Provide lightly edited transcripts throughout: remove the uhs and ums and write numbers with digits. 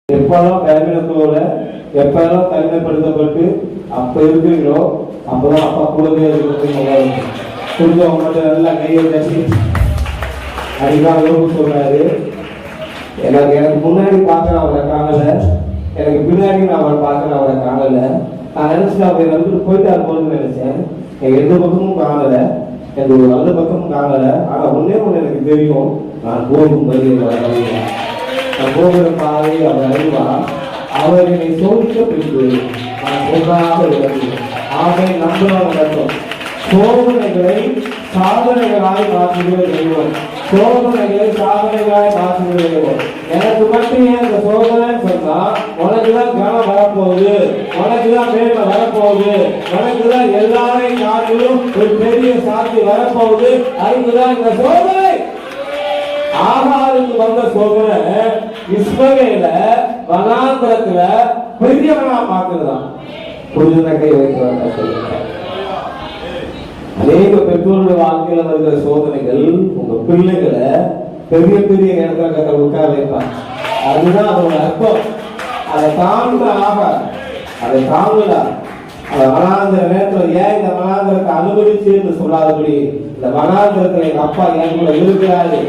எப்பெல்லாம் பலவீனத்தோட எப்பெல்லாம் தனிமைப்படுத்தப்பட்டு அப்ப இருக்கிறீங்களோ அப்பதான் அப்பா கூடவே இருக்கிறது கொஞ்சம் மட்டும் நல்லா கையை தட்டி அதிகாரம் சொல்றாரு. எனக்கு முன்னாடி பார்க்க அவரை காணல, எனக்கு பின்னாடி நான் அவரை பார்க்க அவரை காணல. நான் நினைச்சு அவரை வந்துட்டு போயிட்டாரு போன்னு நினைச்சேன். எந்த பக்கமும் காணல, எனக்கு ஒரு நல்ல பக்கமும் காணல. ஆனா ஒன்னே ஒண்ணு எனக்கு தெரியும், நான் போகும்போது நான் போகிற பாதை அவர் அறிவா, அவர் என்னை சோதிக்க பிடித்து நான் சொல்றாக ஆகை நம்புவாங்க நடக்கும். சோதனைகளை சாதனைகளாய் மாற்றுகிற தெய்வம், சோதனைகளை சாதனைகளாய் மாற்றுகிற தெய்வம். எனக்கு மட்டும் ஏன் இந்த சோதனை சொன்னா, உனக்குதான் கனம் வரப்போகுது, உனக்குதான் மேன்மை வரப்போகுது, உனக்குதான் எல்லாரையும் காட்டிலும் ஒரு பெரிய சாட்சி வரப்போகுது, அதுக்குதான் இந்த சோதனை. ஆகாருக்கு வந்த சோதனை இஸ்மவேல வனாந்தரத்துல பெரியவனா பார்க்கிறதான். புரிஞ்சுன கை வைக்க சொல்லுங்க. அநேக பெற்றோருடைய வாழ்க்கையில வருகிற சோதனைகள் உங்க பிள்ளைகளை பெரிய பெரிய இடத்துல உட்கார வைப்பாங்க. அதுதான் அதோட அர்த்தம். அதை தாங்க ஆகாது, அதை தாங்கல. அந்த வனாந்திர நேரத்துல ஏன் இந்த வனாந்திரத்தை அனுமதிச்சு என்று சொல்லாதபடி, இந்த வனாந்திரத்துல எங்க அப்பா என் கூட இருக்கிறாரு,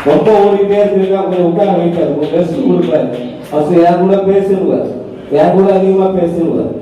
ரொம்ப ஓடிட்டே இருக்கா, கொஞ்சம் உட்கார வைப்பாரு, கொஞ்சம் ரெஸ்ட் கொடுப்பாரு, என் கூட பேசுவார், என் கூட அதிகமா பேசுவார்.